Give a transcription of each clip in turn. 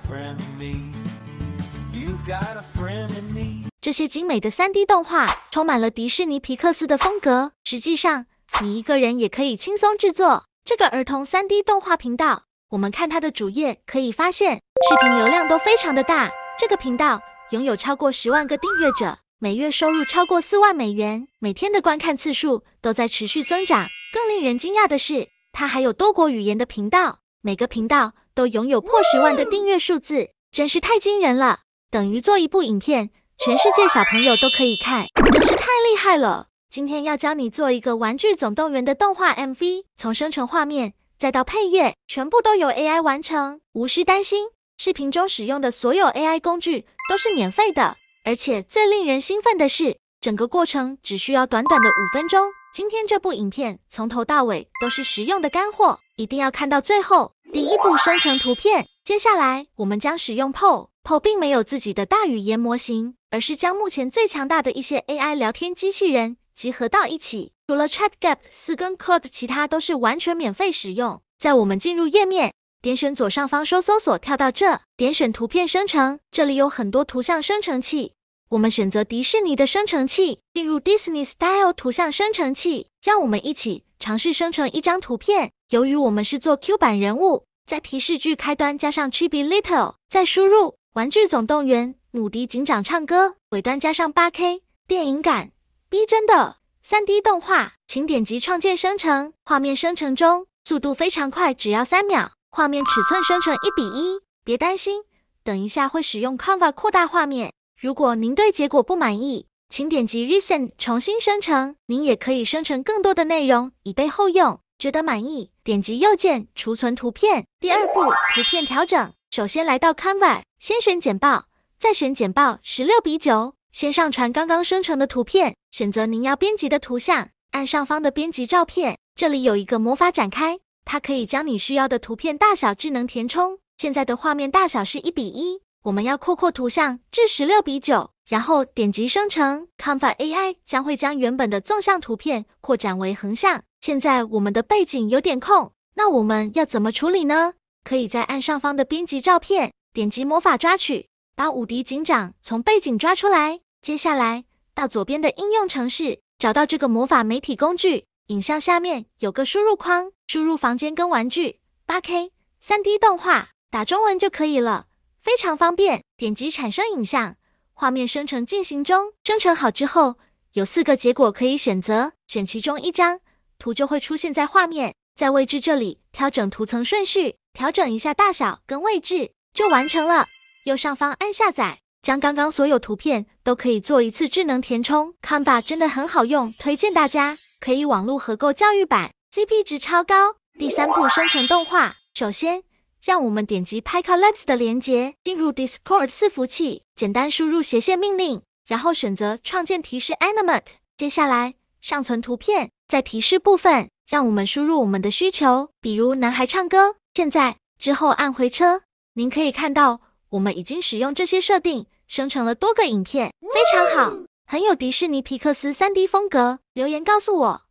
friend in me. You've got a friend in me. 这些精美的 3D 动画充满了迪士尼皮克斯的风格，实际上你一个人也可以轻松制作这个儿童 3D 动画频道。我们看它的主页可以发现，视频流量都非常的大。这个频道拥有超过10万个订阅者，每月收入超过4万美元，每天的观看次数都在持续增长。更令人惊讶的是，它还有多国语言的频道，每个频道都拥有破10万的订阅数字，真是太惊人了，等于做一部影片，全世界小朋友都可以看，真是太厉害了。今天要教你做一个《玩具总动员》的动画 MV， 从生成画面再到配乐，全部都由 AI 完成，无需担心。视频中使用的所有 AI 工具都是免费的，而且最令人兴奋的是，整个过程只需要短短的5分钟。今天这部影片从头到尾都是实用的干货，一定要看到最后。第一步，生成图片。接下来我们将使用 PO 并没有自己的大语言模型，而是将目前最强大的一些 AI 聊天机器人集合到一起。除了 ChatGPT 跟 Claude， 其他都是完全免费使用。在我们进入页面，点选左上方搜索，跳到这，点选图片生成，这里有很多图像生成器。我们选择迪士尼的生成器，进入 Disney Style 图像生成器，让我们一起尝试生成一张图片。由于我们是做 Q 版人物，在提示句开端加上 Chibi Little， 再输入玩具总动员努迪警长唱歌，尾端加上 8K 电影感逼真的 3D 动画，请点击创建生成。画面生成中，速度非常快，只要3秒。画面尺寸生成1:1，别担心，等一下会使用 Canva 扩大画面。如果您对结果不满意，请点击 Resend 重新生成。您也可以生成更多的内容以备后用。觉得满意，点击右键储存图片。第二步，图片调整。首先来到 Canva， 先选简报，再选简报 16:9， 先上传刚刚生成的图片，选择您要编辑的图像，按上方的编辑照片，这里有一个魔法展开，它可以将你需要的图片大小智能填充。现在的画面大小是1:1，我们要扩图像至16:9，然后点击生成。Canva AI 将会将原本的纵向图片扩展为横向。现在我们的背景有点空，那我们要怎么处理呢？可以在按上方的编辑照片，点击魔法抓取，把伍迪警长从背景抓出来。接下来到左边的应用程式，找到这个魔法媒体工具，影像下面有个输入框，输入房间跟玩具 8K 3D 动画，打中文就可以了，非常方便。点击产生影像，画面生成进行中。生成好之后，有4个结果可以选择，选其中一张，图就会出现在画面。在位置这里调整图层顺序，调整一下大小跟位置，就完成了。右上方按下载，将刚刚所有图片都可以做一次智能填充。Canva 真的很好用，推荐大家可以网络合购教育版， CP 值超高。第三步，生成动画。首先让我们点击 PyColabs 的连结，进入 Discord 伺服器，简单输入斜线命令，然后选择创建提示 Animate。接下来上传图片，在提示部分，让我们输入我们的需求，比如男孩唱歌。现在之后按回车，您可以看到我们已经使用这些设定，生成了多个影片，非常好，很有迪士尼皮克斯 3D 风格。留言告诉我，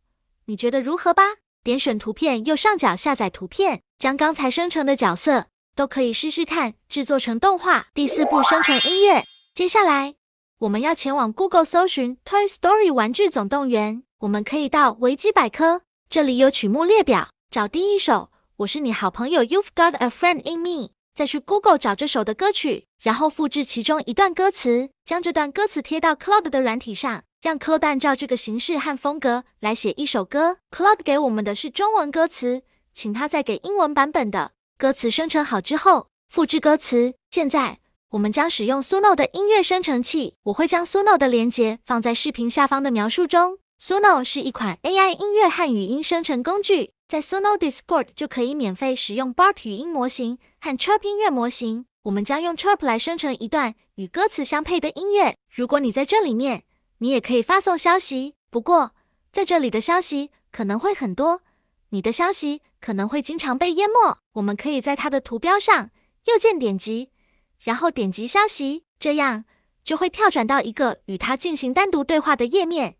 你觉得如何吧？点选图片右上角下载图片，将刚才生成的角色都可以试试看制作成动画。第4步，生成音乐。接下来我们要前往 Google 搜寻 Toy Story 玩具总动员。我们可以到维基百科，这里有曲目列表，找第一首我是你好朋友 You've Got a Friend in Me， 再去 Google 找这首的歌曲，然后复制其中一段歌词，将这段歌词贴到 Claude 的软体上，让 Claude 按照这个形式和风格来写一首歌。 Claude 给我们的是中文歌词，请他再给英文版本的。歌词生成好之后，复制歌词。现在我们将使用 Suno 的音乐生成器，我会将 Suno 的连结放在视频下方的描述中。Suno 是一款 AI 音乐和语音生成工具，在 Suno Discord 就可以免费使用 BART 语音模型和 Chirp 音乐模型。我们将用 Chirp 来生成一段与歌词相配的音乐。如果你在这里面，你也可以发送消息，不过在这里的消息可能会很多，你的消息可能会经常被淹没。我们可以在它的图标上右键点击，然后点击消息，这样就会跳转到一个与它进行单独对话的页面。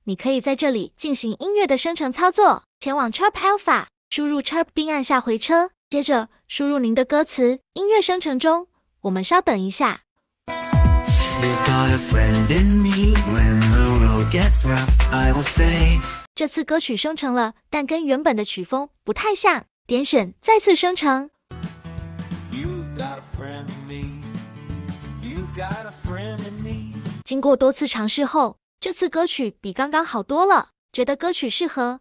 你可以在这里进行音乐的生成操作。前往 Chirp Alpha， 输入 Chirp 并按下回车，接着输入您的歌词。音乐生成中我们稍等一下。You've got a friend in me when the road gets rough, I will say. 这次歌曲生成了，但跟原本的曲风不太像。点选再次生成。You've got a friend in me. You've got a friend in me. 经过多次尝试后，这次歌曲比刚刚好多了。觉得歌曲适合，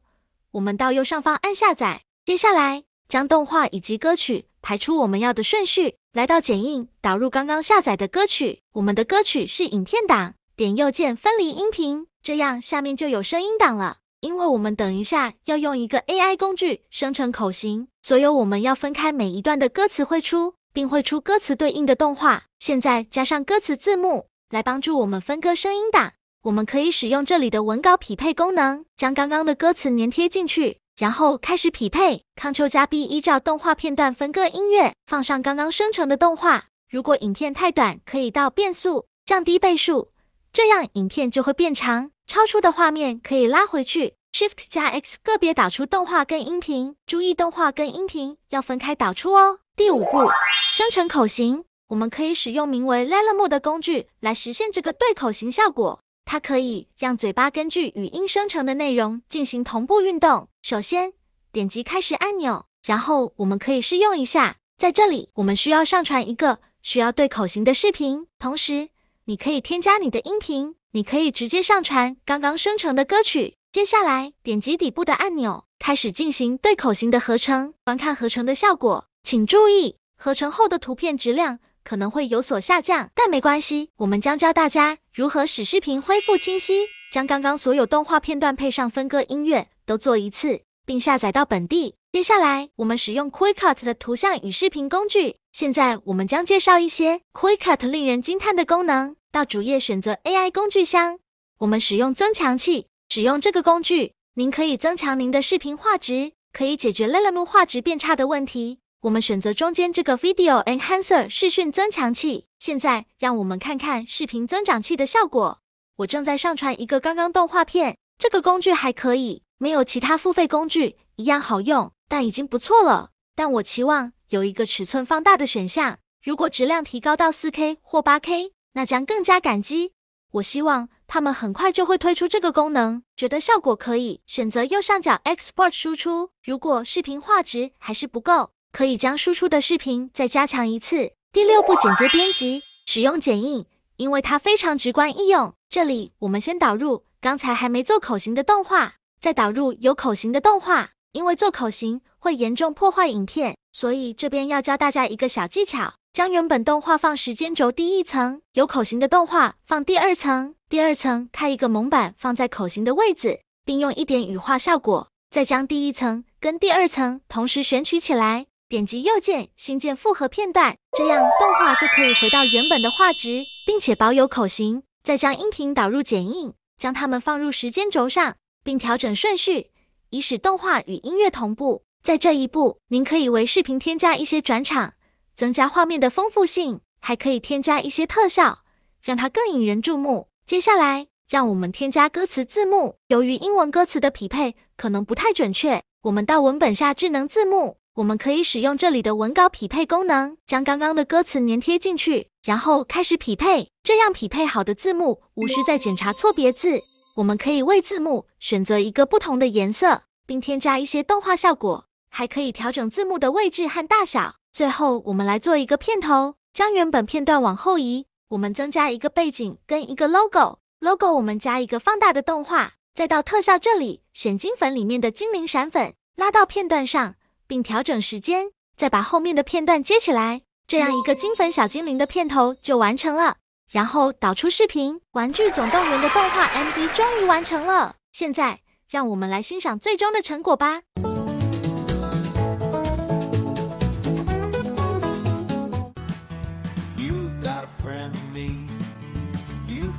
我们到右上方按下载。接下来将动画以及歌曲排出我们要的顺序，来到剪映，导入刚刚下载的歌曲。我们的歌曲是影片档，点右键分离音频，这样下面就有声音档了。因为我们等一下要用一个 AI 工具生成口型，所以我们要分开每一段的歌词绘出，并绘出歌词对应的动画。现在加上歌词字幕，来帮助我们分割声音档。我们可以使用这里的文稿匹配功能，将刚刚的歌词粘贴进去，然后开始匹配。Ctrl+B 依照动画片段分割音乐，放上刚刚生成的动画。如果影片太短，可以到变速，降低倍数，这样影片就会变长。超出的画面可以拉回去。Shift+X 个别导出动画跟音频，注意动画跟音频要分开导出哦。第5步，生成口型。我们可以使用名为 Llama 的工具来实现这个对口型效果。它可以让嘴巴根据语音生成的内容进行同步运动。首先，点击开始按钮，然后我们可以试用一下。在这里，我们需要上传一个需要对口型的视频，同时你可以添加你的音频，你可以直接上传刚刚生成的歌曲。接下来，点击底部的按钮，开始进行对口型的合成，观看合成的效果。请注意，合成后的图片质量可能会有所下降，但没关系，我们将教大家如何使视频恢复清晰。将刚刚所有动画片段配上分割音乐都做一次，并下载到本地。接下来，我们使用 QuickCut 的图像与视频工具。现在我们将介绍一些 QuickCut 令人惊叹的功能。到主页选择 AI 工具箱，我们使用增强器。使用这个工具，您可以增强您的视频画质，可以解决 Llama 画质变差的问题。我们选择中间这个 Video Enhancer 视讯增强器。现在让我们看看视频增长器的效果。我正在上传一个刚刚动画片，这个工具还可以，没有其他付费工具一样好用，但已经不错了。但我期望有一个尺寸放大的选项，如果质量提高到 4K 或 8K， 那将更加感激。我希望他们很快就会推出这个功能，觉得效果可以，选择右上角 Export 输出。如果视频画质还是不够，可以将输出的视频再加强一次。第6步，剪接编辑。使用剪映，因为它非常直观易用。这里我们先导入刚才还没做口型的动画，再导入有口型的动画。因为做口型会严重破坏影片，所以这边要教大家一个小技巧。将原本动画放时间轴第1层，有口型的动画放第2层，第2层开一个蒙版放在口型的位置，并用一点羽化效果，再将第1层跟第2层同时选取起来，点击右键新建复合片段，这样动画就可以回到原本的画质，并且保有口型。再将音频导入剪映，将它们放入时间轴上，并调整顺序，以使动画与音乐同步。在这一步，您可以为视频添加一些转场，增加画面的丰富性，还可以添加一些特效，让它更引人注目。接下来，让我们添加歌词字幕。由于英文歌词的匹配可能不太准确，我们到文本下智能字幕，我们可以使用这里的文稿匹配功能，将刚刚的歌词粘贴进去，然后开始匹配。这样匹配好的字幕无需再检查错别字。我们可以为字幕选择一个不同的颜色，并添加一些动画效果，还可以调整字幕的位置和大小。最后，我们来做一个片头，将原本片段往后移，我们增加一个背景跟一个 logo。logo 我们加一个放大的动画，再到特效这里选金粉里面的精灵闪粉，拉到片段上，并调整时间，再把后面的片段接起来，这样一个金粉小精灵的片头就完成了。然后导出视频，玩具总动员的动画 MV 终于完成了。现在，让我们来欣赏最终的成果吧。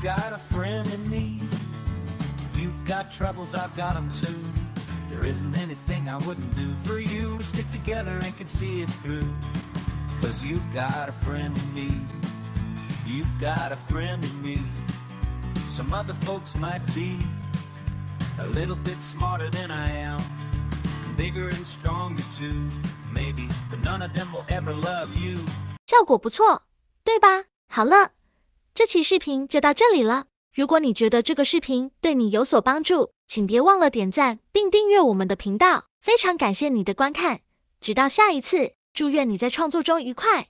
Got a friend in me. You've got troubles, I've got them too. There isn't anything I wouldn't do for you. We stick together and can see it through. 'Cause you've got a friend in me. You've got a friend in me. Some other folks might be a little bit smarter than I am, bigger and stronger too, maybe, but none of them will ever love you. 效果不错，对吧？好了，这期视频就到这里了。如果你觉得这个视频对你有所帮助，请别忘了点赞并订阅我们的频道。非常感谢你的观看，直到下一次，祝愿你在创作中愉快。